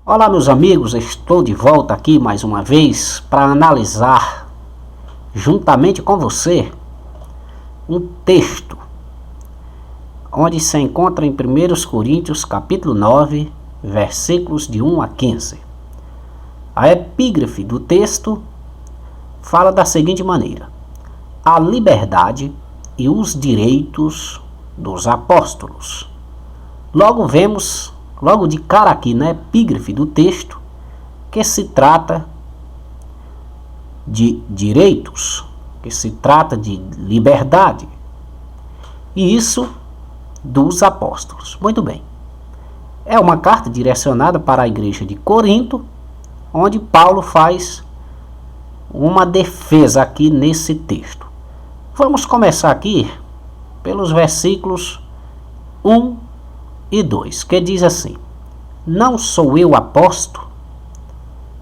Olá, meus amigos, estou de volta aqui mais uma vez para analisar, juntamente com você, um texto onde se encontra em 1 Coríntios capítulo 9, versículos de 1 a 15. A epígrafe do texto fala da seguinte maneira: a liberdade e os direitos dos apóstolos. Logo de cara aqui na epígrafe do texto, que se trata de direitos, que se trata de liberdade, e isso dos apóstolos. Muito bem. É uma carta direcionada para a igreja de Corinto, onde Paulo faz uma defesa aqui nesse texto. Vamos começar aqui pelos versículos 1 e 2, que diz assim: não sou eu apóstolo?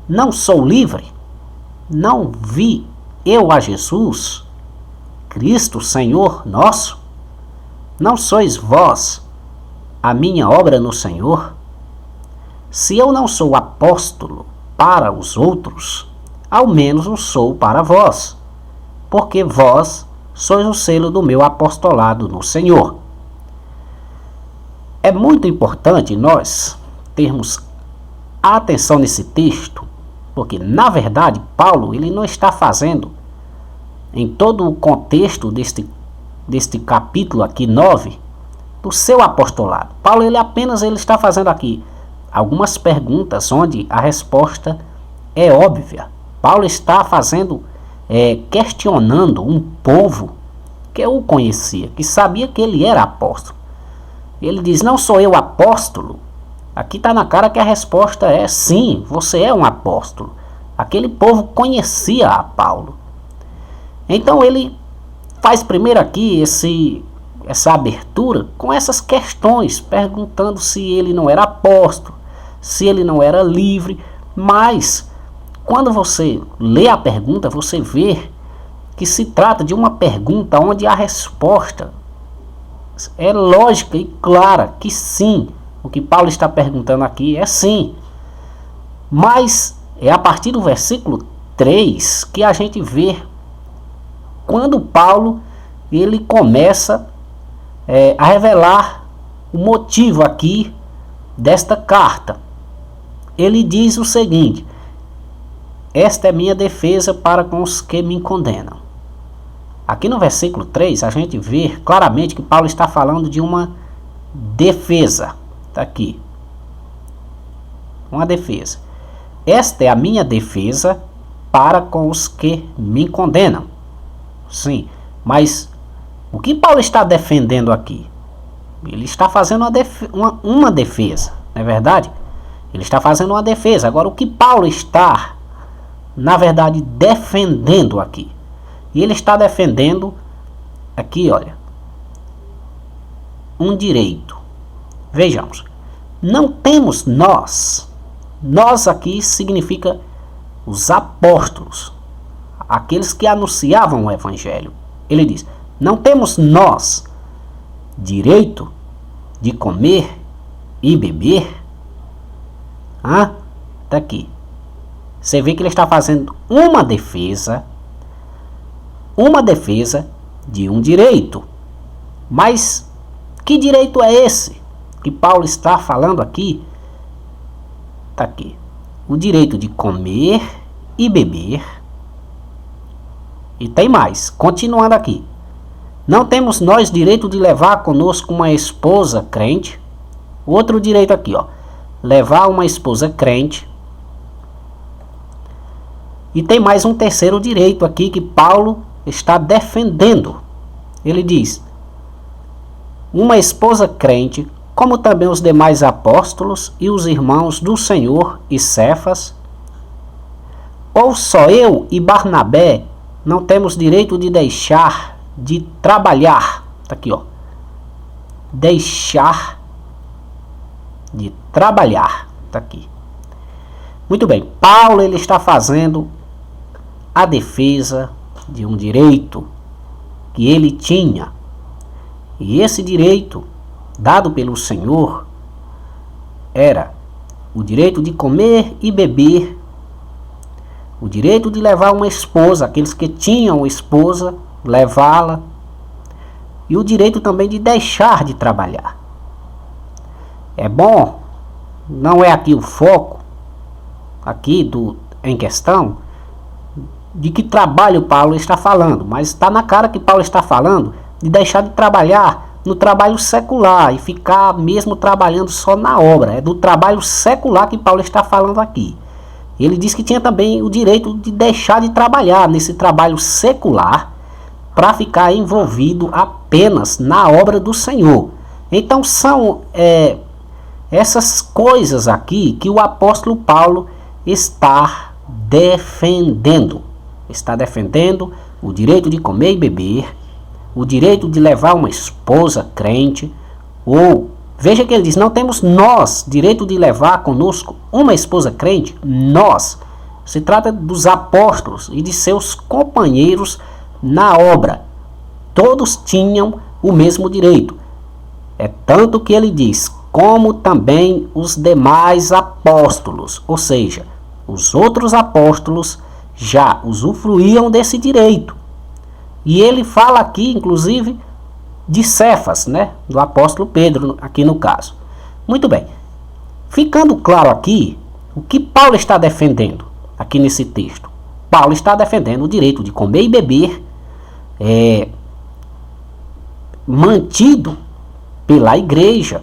Não sou livre? Não vi eu a Jesus, Cristo Senhor nosso? Não sois vós a minha obra no Senhor? Se eu não sou apóstolo para os outros, ao menos o sou para vós, porque vós sois o selo do meu apostolado no Senhor. É muito importante nós termos atenção nesse texto, porque na verdade Paulo ele não está fazendo, em todo o contexto deste capítulo aqui 9, do seu apostolado. Paulo ele está fazendo aqui algumas perguntas onde a resposta é óbvia. Paulo está questionando um povo que o conhecia, que sabia que ele era apóstolo. Ele diz: não sou eu apóstolo? Aqui está na cara que a resposta é sim, você é um apóstolo. Aquele povo conhecia a Paulo. Então ele faz primeiro aqui essa abertura com essas questões, perguntando se ele não era apóstolo, se ele não era livre. Mas quando você lê a pergunta, você vê que se trata de uma pergunta onde a resposta é lógica e clara, que sim, o que Paulo está perguntando aqui é sim. Mas é a partir do versículo 3 que a gente vê quando Paulo ele começa a revelar o motivo aqui desta carta. Ele diz o seguinte: esta é minha defesa para com os que me condenam. Aqui no versículo 3 a gente vê claramente que Paulo está falando de uma defesa. Está aqui. Uma defesa. Esta é a minha defesa para com os que me condenam. Sim, mas o que Paulo está defendendo aqui? Ele está fazendo uma defesa, não é verdade? Ele está fazendo uma defesa. Agora, o que Paulo está, na verdade, defendendo aqui? E ele está defendendo aqui, olha, um direito. Vejamos, não temos nós aqui significa os apóstolos, aqueles que anunciavam o evangelho. Ele diz: não temos nós direito de comer e beber? Tá aqui. Você vê que ele está fazendo uma defesa de um direito. Mas que direito é esse que Paulo está falando aqui? Está aqui. O direito de comer e beber. E tem mais, continuando aqui. Não temos nós direito de levar conosco uma esposa crente. Outro direito aqui, ó. Levar uma esposa crente. E tem mais um terceiro direito aqui que Paulo está defendendo. Ele diz: uma esposa crente, como também os demais apóstolos e os irmãos do Senhor e Cefas. Ou só eu e Barnabé não temos direito de deixar de trabalhar? Está aqui, ó. Deixar de trabalhar. Está aqui. Muito bem. Paulo ele está fazendo a defesa de um direito que ele tinha. E esse direito dado pelo Senhor era o direito de comer e beber, o direito de levar uma esposa, aqueles que tinham esposa, levá-la, e o direito também de deixar de trabalhar. É bom, não é aqui o foco, aqui em questão, de que trabalho Paulo está falando, mas está na cara que Paulo está falando de deixar de trabalhar no trabalho secular e ficar mesmo trabalhando só na obra. É do trabalho secular que Paulo está falando aqui. Ele diz que tinha também o direito de deixar de trabalhar nesse trabalho secular para ficar envolvido apenas na obra do Senhor. Então são essas coisas aqui que o apóstolo Paulo está defendendo. Está defendendo o direito de comer e beber, o direito de levar uma esposa crente, ou, veja que ele diz, não temos nós direito de levar conosco uma esposa crente, nós. Se trata dos apóstolos e de seus companheiros na obra. Todos tinham o mesmo direito. É tanto que ele diz, como também os demais apóstolos, ou seja, os outros apóstolos já usufruíam desse direito. E ele fala aqui, inclusive, de Cefas, né? Do apóstolo Pedro, aqui no caso. Muito bem. Ficando claro aqui, o que Paulo está defendendo aqui nesse texto? Paulo está defendendo o direito de comer e beber, mantido pela igreja,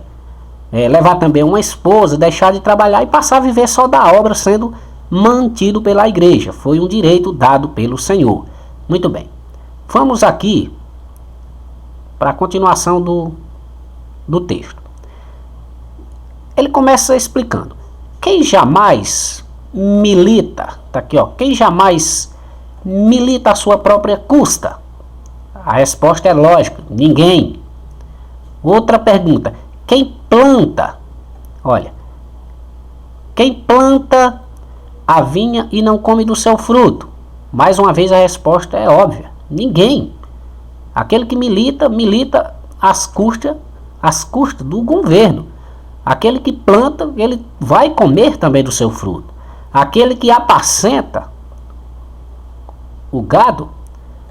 levar também uma esposa, deixar de trabalhar e passar a viver só da obra, sendo mantido pela igreja. Foi um direito dado pelo Senhor. Muito bem. Vamos aqui para a continuação do texto. Ele começa explicando. Quem jamais milita, tá aqui, ó, quem jamais milita à sua própria custa? A resposta é lógica, ninguém. Outra pergunta, quem planta? Olha, quem planta a vinha e não come do seu fruto? Mais uma vez a resposta é óbvia, ninguém. Aquele que milita às custas do governo. Aquele que planta, ele vai comer também do seu fruto. Aquele que apacenta o gado,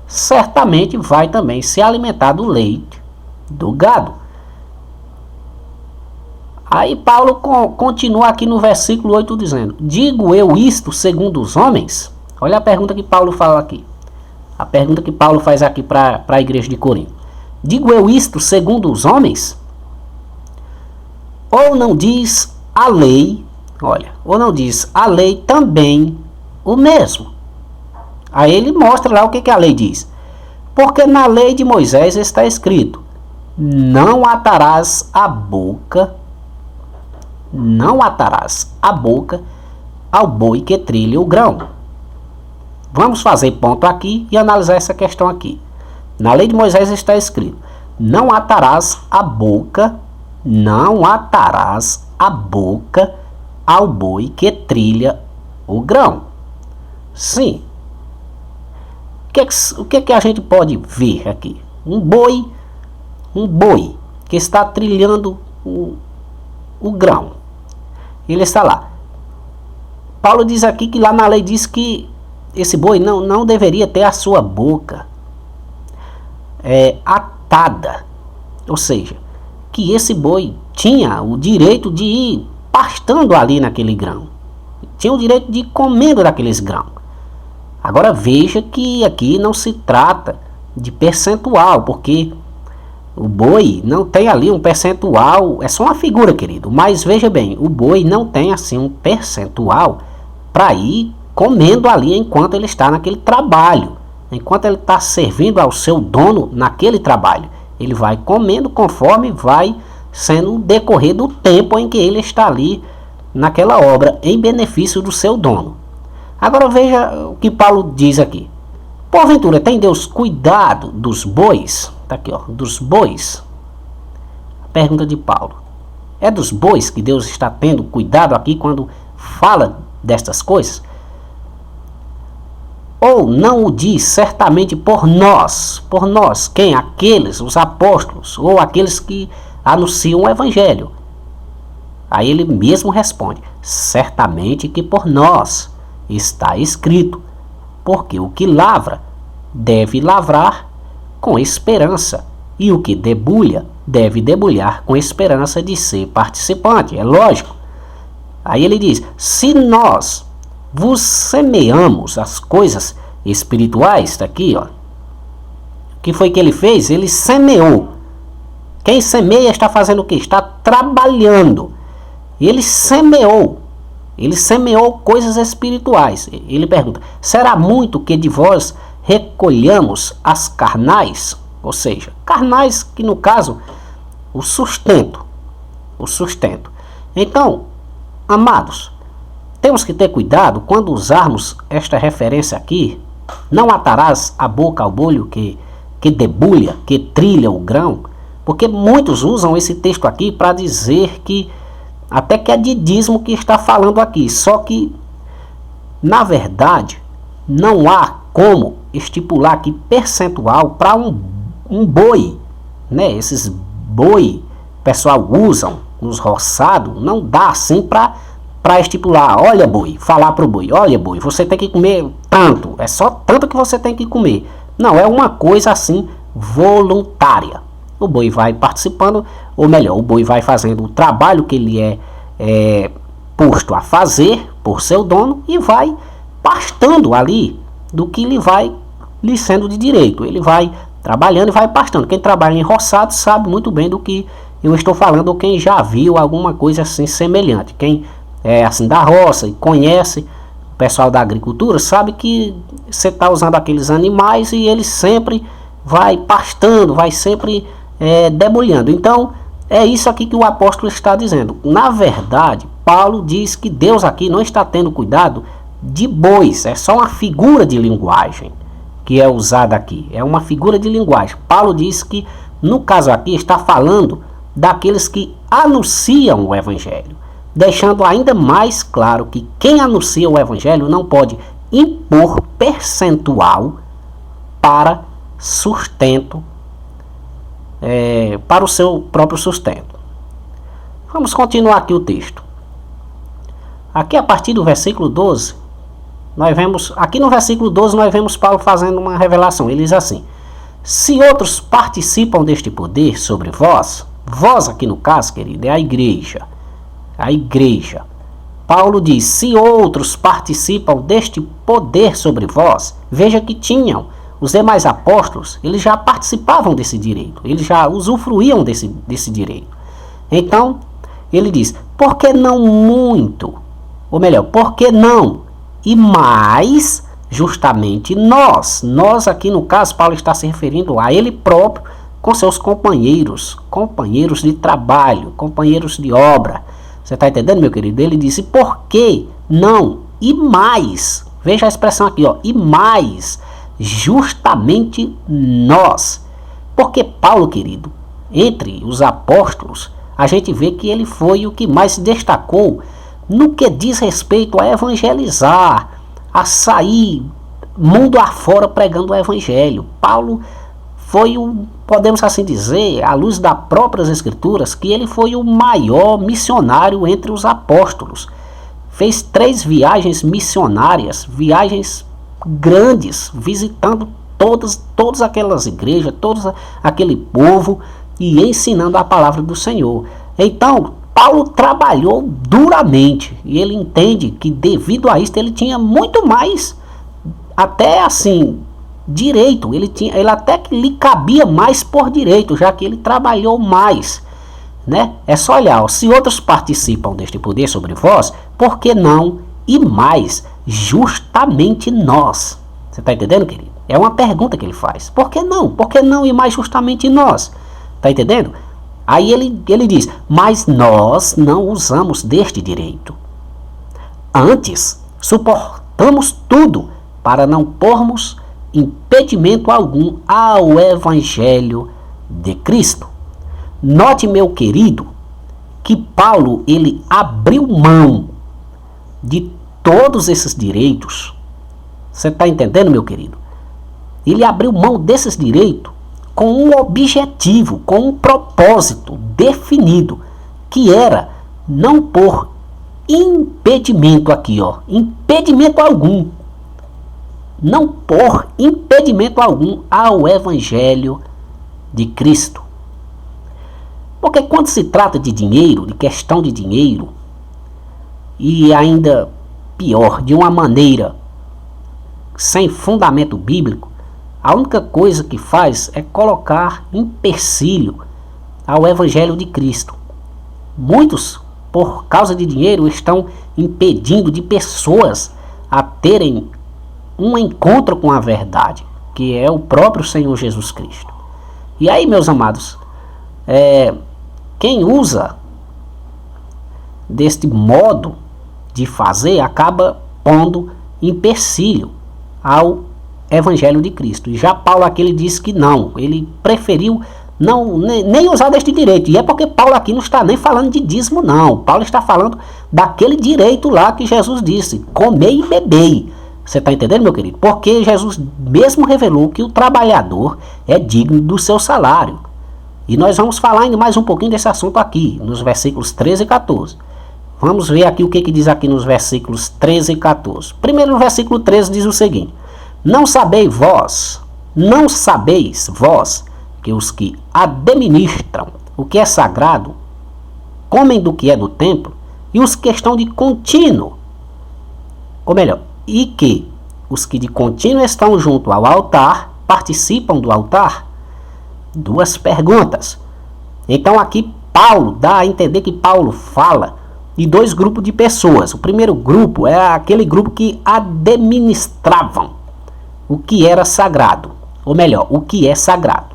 certamente vai também se alimentar do leite do gado. Aí Paulo continua aqui no versículo 8 dizendo, digo eu isto segundo os homens? Olha a pergunta que Paulo fala aqui. A pergunta que Paulo faz aqui para a igreja de Corinto. Digo eu isto segundo os homens? Ou não diz a lei, olha, ou não diz a lei também o mesmo? Aí ele mostra lá o que a lei diz. Porque na lei de Moisés está escrito, não atarás a boca ao boi que trilha o grão. Vamos fazer ponto aqui e analisar essa questão aqui. Na lei de Moisés está escrito, não atarás a boca ao boi que trilha o grão. Sim. O que a gente pode ver aqui? Um boi que está trilhando o grão. Ele está lá. Paulo diz aqui que lá na lei diz que esse boi não deveria ter a sua boca atada. Ou seja, que esse boi tinha o direito de ir pastando ali naquele grão. Tinha o direito de ir comendo daqueles grãos. Agora veja que aqui não se trata de percentual, porque o boi não tem ali um percentual, é só uma figura, querido. Mas veja bem, o boi não tem assim um percentual para ir comendo ali enquanto ele está naquele trabalho. Enquanto ele está servindo ao seu dono naquele trabalho. Ele vai comendo conforme vai sendo o decorrer do tempo em que ele está ali naquela obra, em benefício do seu dono. Agora veja o que Paulo diz aqui. Porventura, tem Deus cuidado dos bois? Está aqui, ó, dos bois. A pergunta de Paulo. É dos bois que Deus está tendo cuidado aqui quando fala destas coisas? Ou não o diz certamente por nós, quem? Aqueles, os apóstolos, ou aqueles que anunciam o evangelho. Aí ele mesmo responde: certamente que por nós está escrito, porque o que lavra deve lavrar com esperança, e o que debulha deve debulhar com esperança de ser participante. É lógico. Aí ele diz: se nós vos semeamos as coisas espirituais, está aqui, ó. O que foi que ele fez? Ele semeou. Quem semeia está fazendo o quê? Está trabalhando. Ele semeou. Ele semeou coisas espirituais. Ele pergunta: será muito que de vós recolhamos as carnais? Ou seja, carnais que no caso, o sustento. O sustento. Então, amados, temos que ter cuidado quando usarmos esta referência aqui. Não atarás a boca ao bolho que debulha, que trilha o grão. Porque muitos usam esse texto aqui para dizer que até que é de dízimo que está falando aqui. Só que, na verdade, não há como estipular aqui percentual para um boi. Né? Esses boi, o pessoal usam nos roçados, não dá assim para estipular. Olha, boi, falar para o boi: olha, boi, você tem que comer tanto. É só tanto que você tem que comer. Não, é uma coisa assim voluntária. O boi vai participando, ou melhor, o boi vai fazendo o trabalho que ele é posto a fazer por seu dono e vai pastando ali do que lhe sendo de direito. Ele vai trabalhando e vai pastando. Quem trabalha em roçado sabe muito bem do que eu estou falando, ou quem já viu alguma coisa assim semelhante. Quem é assim da roça e conhece o pessoal da agricultura sabe que você está usando aqueles animais e ele sempre vai pastando, vai sempre debulhando. Então é isso aqui que o apóstolo está dizendo. Na verdade, Paulo diz que Deus aqui não está tendo cuidado de bois. É só uma figura de linguagem que é usada aqui. É uma figura de linguagem. Paulo diz que no caso aqui está falando daqueles que anunciam o evangelho, deixando ainda mais claro que quem anuncia o evangelho não pode impor percentual para sustento, para o seu próprio sustento. Vamos continuar aqui o texto. Aqui a partir do versículo 12, nós vemos, aqui no versículo 12 nós vemos Paulo fazendo uma revelação. Ele diz assim: se outros participam deste poder sobre vós, vós aqui no caso, querido, é a igreja. A igreja. Paulo diz: se outros participam deste poder sobre vós, veja que tinham os demais apóstolos, eles já participavam desse direito, eles já usufruíam desse direito. Então, ele diz: por que não muito? Ou melhor, por que não? E mais, justamente nós aqui no caso, Paulo está se referindo a ele próprio com seus companheiros de trabalho, companheiros de obra. Você está entendendo, meu querido? Ele disse: por que não? E mais, veja a expressão aqui, ó, e mais, justamente nós. Porque Paulo, querido, entre os apóstolos, a gente vê que ele foi o que mais se destacou no que diz respeito a evangelizar, a sair mundo afora pregando o evangelho. Paulo foi podemos assim dizer, à luz das próprias escrituras, que ele foi o maior missionário entre os apóstolos. Fez 3 viagens missionárias, viagens grandes, visitando todas aquelas igrejas, todo aquele povo e ensinando a palavra do Senhor. Então, Paulo trabalhou duramente e ele entende que devido a isso ele tinha muito mais, até assim, direito. Ele até que lhe cabia mais por direito, já que ele trabalhou mais, né? É só olhar, ó, se outros participam deste poder sobre vós, por que não e mais justamente nós? Você está entendendo, querido? É uma pergunta que ele faz. Por que não? Por que não e mais justamente nós? Está entendendo? Aí ele diz: mas nós não usamos deste direito. Antes, suportamos tudo para não pormos impedimento algum ao evangelho de Cristo. Note, meu querido, que Paulo ele abriu mão de todos esses direitos. Você está entendendo, meu querido? Ele abriu mão desses direitos com um objetivo, com um propósito definido, que era não por impedimento aqui, ó, impedimento algum, não por impedimento algum ao Evangelho de Cristo. Porque quando se trata de dinheiro, de questão de dinheiro, e ainda pior, de uma maneira sem fundamento bíblico, a única coisa que faz é colocar empecilho ao Evangelho de Cristo. Muitos, por causa de dinheiro, estão impedindo de pessoas a terem um encontro com a verdade, que é o próprio Senhor Jesus Cristo. E aí, meus amados, quem usa deste modo de fazer acaba pondo empecilho ao Evangelho de Cristo. E já Paulo aqui ele disse que não, ele preferiu não nem usar deste direito. E é porque Paulo aqui não está nem falando de dízimo, não. Paulo está falando daquele direito lá que Jesus disse: comei e bebei. Você está entendendo, meu querido? Porque Jesus mesmo revelou que o trabalhador é digno do seu salário. E nós vamos falar ainda mais um pouquinho desse assunto aqui, nos versículos 13 e 14. Vamos ver aqui o que diz aqui nos versículos 13 e 14. Primeiro, no versículo 13 diz o seguinte: não sabeis vós, que os que administram o que é sagrado comem do que é do templo, e os que estão de contínuo, ou melhor, e que os que de contínuo estão junto ao altar participam do altar? Duas perguntas. Então aqui Paulo dá a entender que Paulo fala de dois grupos de pessoas. O primeiro grupo é aquele grupo que administravam o que era sagrado, ou melhor, o que é sagrado.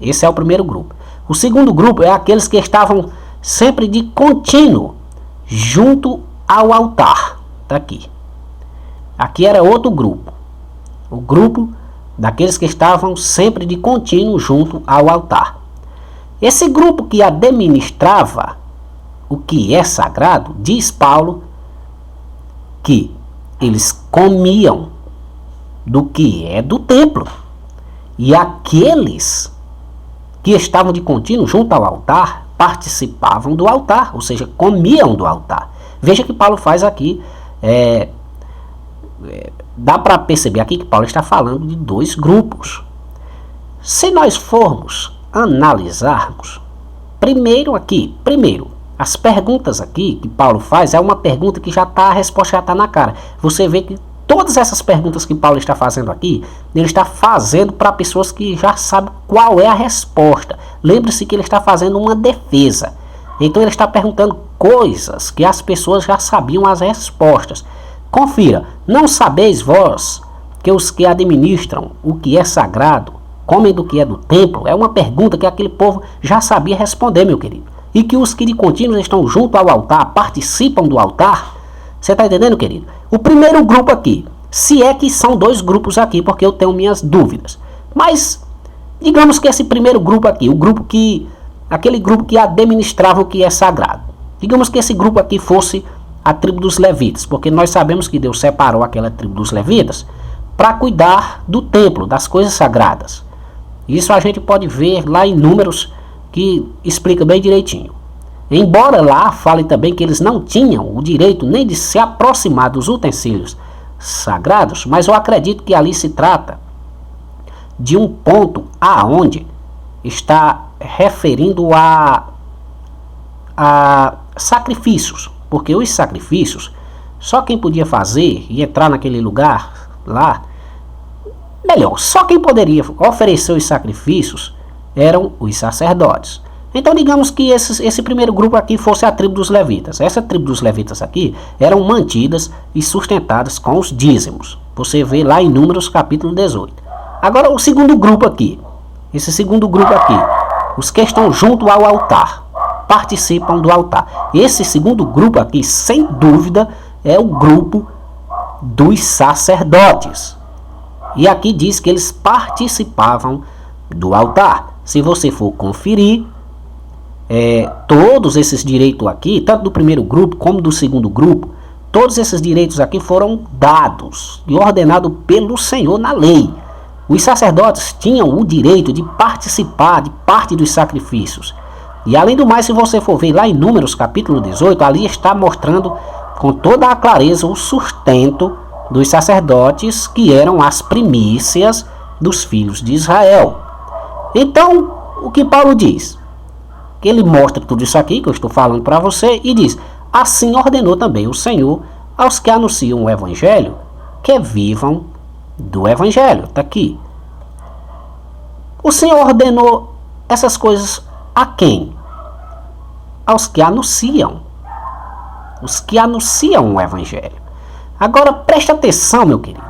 Esse é o primeiro grupo. O segundo grupo é aqueles que estavam sempre de contínuo junto ao altar. Está aqui. Aqui era outro grupo. O grupo daqueles que estavam sempre de contínuo junto ao altar. Esse grupo que administrava o que é sagrado, diz Paulo que eles comiam do que é do templo. E aqueles que estavam de contínuo junto ao altar participavam do altar, ou seja, comiam do altar. Veja que Paulo faz aqui, dá para perceber aqui que Paulo está falando de dois grupos. Se nós formos analisarmos, primeiro, as perguntas aqui que Paulo faz é uma pergunta que a resposta já está na cara. Você vê que todas essas perguntas que Paulo está fazendo aqui, ele está fazendo para pessoas que já sabem qual é a resposta. Lembre-se que ele está fazendo uma defesa. Então ele está perguntando coisas que as pessoas já sabiam as respostas. Confira: não sabeis vós que os que administram o que é sagrado comem do que é do templo? É uma pergunta que aquele povo já sabia responder, meu querido. E que os que de contínuo estão junto ao altar participam do altar? Você está entendendo, querido? O primeiro grupo aqui, se é que são dois grupos aqui, porque eu tenho minhas dúvidas. Mas, digamos que esse primeiro grupo aqui, aquele grupo que administrava o que é sagrado. Digamos que esse grupo aqui fosse a tribo dos levitas, porque nós sabemos que Deus separou aquela tribo dos levitas para cuidar do templo, das coisas sagradas. Isso a gente pode ver lá em Números, que explica bem direitinho. Embora lá fale também que eles não tinham o direito nem de se aproximar dos utensílios sagrados, mas eu acredito que ali se trata de um ponto aonde está referindo a sacrifícios, porque os sacrifícios só quem podia fazer e entrar naquele lugar lá, melhor, só quem poderia oferecer os sacrifícios eram os sacerdotes. Então digamos que esse primeiro grupo aqui fosse a tribo dos levitas. Essa tribo dos levitas aqui eram mantidas e sustentadas com os dízimos. Você vê lá em Números capítulo 18. Agora o segundo grupo aqui. Esse segundo grupo aqui, os que estão junto ao altar, participam do altar. Esse segundo grupo aqui, sem dúvida, é o grupo dos sacerdotes. E aqui diz que eles participavam do altar. Se você for conferir, todos esses direitos aqui, tanto do primeiro grupo como do segundo grupo, todos esses direitos aqui foram dados e ordenados pelo Senhor na lei. Os sacerdotes tinham o direito de participar de parte dos sacrifícios. E além do mais, se você for ver lá em Números capítulo 18, ali está mostrando com toda a clareza o sustento dos sacerdotes, que eram as primícias dos filhos de Israel. Então, o que Paulo diz? Que ele mostra tudo isso aqui que eu estou falando para você e diz: assim ordenou também o Senhor aos que anunciam o Evangelho, que vivam do Evangelho. Está aqui. O Senhor ordenou essas coisas a quem? Aos que anunciam. Os que anunciam o Evangelho. Agora preste atenção, meu querido.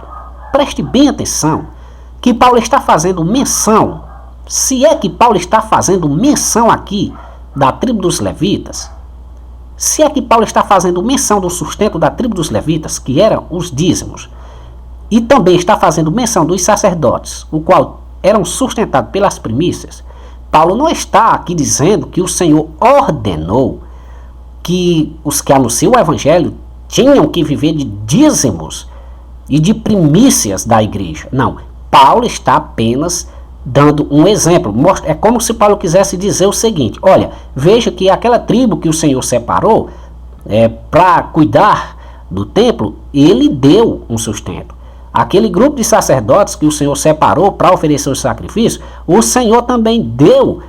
Preste bem atenção. Que Paulo está fazendo menção. Se é que Paulo está fazendo menção aqui da tribo dos levitas. Se é que Paulo está fazendo menção do sustento da tribo dos levitas, que eram os dízimos. E também está fazendo menção dos sacerdotes, o qual eram sustentados pelas primícias. Paulo não está aqui dizendo que o Senhor ordenou que os que anunciam o Evangelho tinham que viver de dízimos e de primícias da igreja. Não, Paulo está apenas dando um exemplo. É como se Paulo quisesse dizer o seguinte: olha, veja que aquela tribo que o Senhor separou para cuidar do templo, ele deu um sustento. Aquele grupo de sacerdotes que o Senhor separou para oferecer os sacrifícios, o Senhor também deu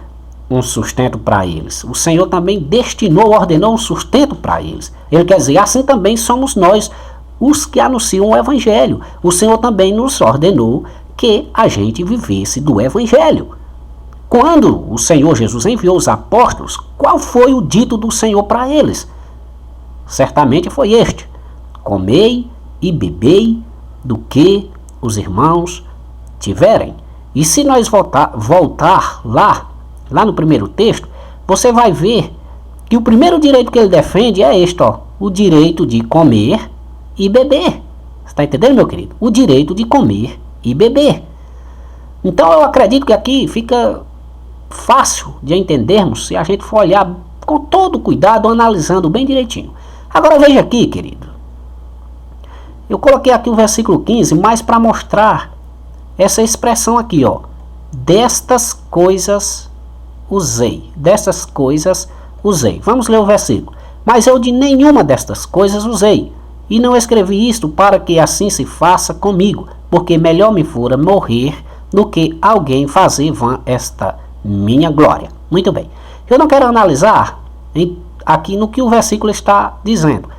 um sustento para eles. O Senhor também destinou, ordenou um sustento para eles. Ele quer dizer, assim também somos nós, os que anunciam o Evangelho. O Senhor também nos ordenou que a gente vivesse do Evangelho. Quando o Senhor Jesus enviou os apóstolos, qual foi o dito do Senhor para eles? Certamente foi este: comei e bebei do que os irmãos tiverem. E se nós voltar lá no primeiro texto, você vai ver que o primeiro direito que ele defende é este, ó, o direito de comer e beber. Você está entendendo, meu querido? O direito de comer e beber. Então eu acredito que aqui fica fácil de entendermos se a gente for olhar com todo cuidado, analisando bem direitinho. Agora veja aqui, querido. Eu coloquei aqui o versículo 15, mais para mostrar essa expressão aqui, ó. Destas coisas usei. Destas coisas usei. Vamos ler o versículo. Mas eu de nenhuma destas coisas usei. E não escrevi isto para que assim se faça comigo, porque melhor me fora morrer do que alguém fazer vã esta minha glória. Muito bem. Eu não quero analisar aqui no que o versículo está dizendo,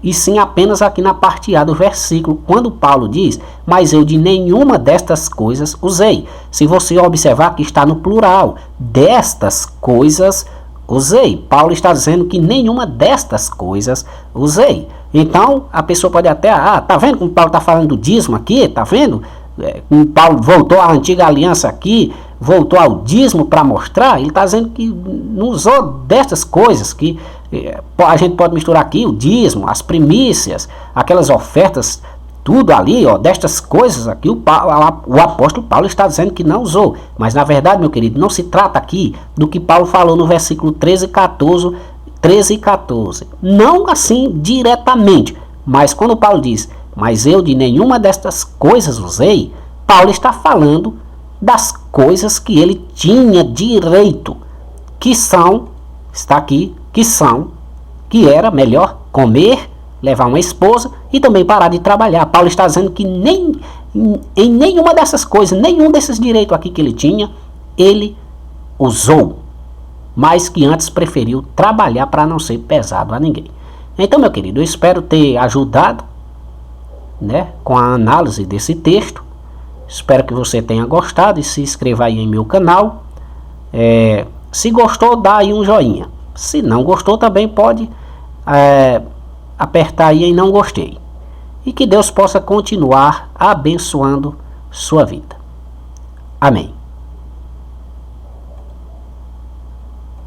e sim apenas aqui na parte A do versículo, quando Paulo diz: mas eu de nenhuma destas coisas usei. Se você observar que está no plural, destas coisas usei. Paulo está dizendo que nenhuma destas coisas usei. Então a pessoa pode até, tá vendo como Paulo está falando do dízimo aqui? Tá vendo? Paulo voltou à antiga aliança aqui, voltou ao dízimo para mostrar. Ele está dizendo que não usou destas coisas, que a gente pode misturar aqui o dízimo, as primícias, aquelas ofertas, tudo ali, ó, destas coisas aqui o apóstolo Paulo está dizendo que não usou. Mas na verdade, meu querido, não se trata aqui do que Paulo falou no versículo 13 e 14. Não assim diretamente, mas quando Paulo diz: mas eu de nenhuma destas coisas usei, Paulo está falando das coisas que ele tinha direito, que são, está aqui, que era melhor comer, levar uma esposa e também parar de trabalhar. Paulo está dizendo que em nenhuma dessas coisas, nenhum desses direitos aqui que ele tinha, ele usou, mas que antes preferiu trabalhar para não ser pesado a ninguém. Então, meu querido, eu espero ter ajudado, com a análise desse texto. Espero que você tenha gostado e se inscreva aí em meu canal. Se gostou, dá aí um joinha. Se não gostou, também pode apertar aí em não gostei. E que Deus possa continuar abençoando sua vida. Amém.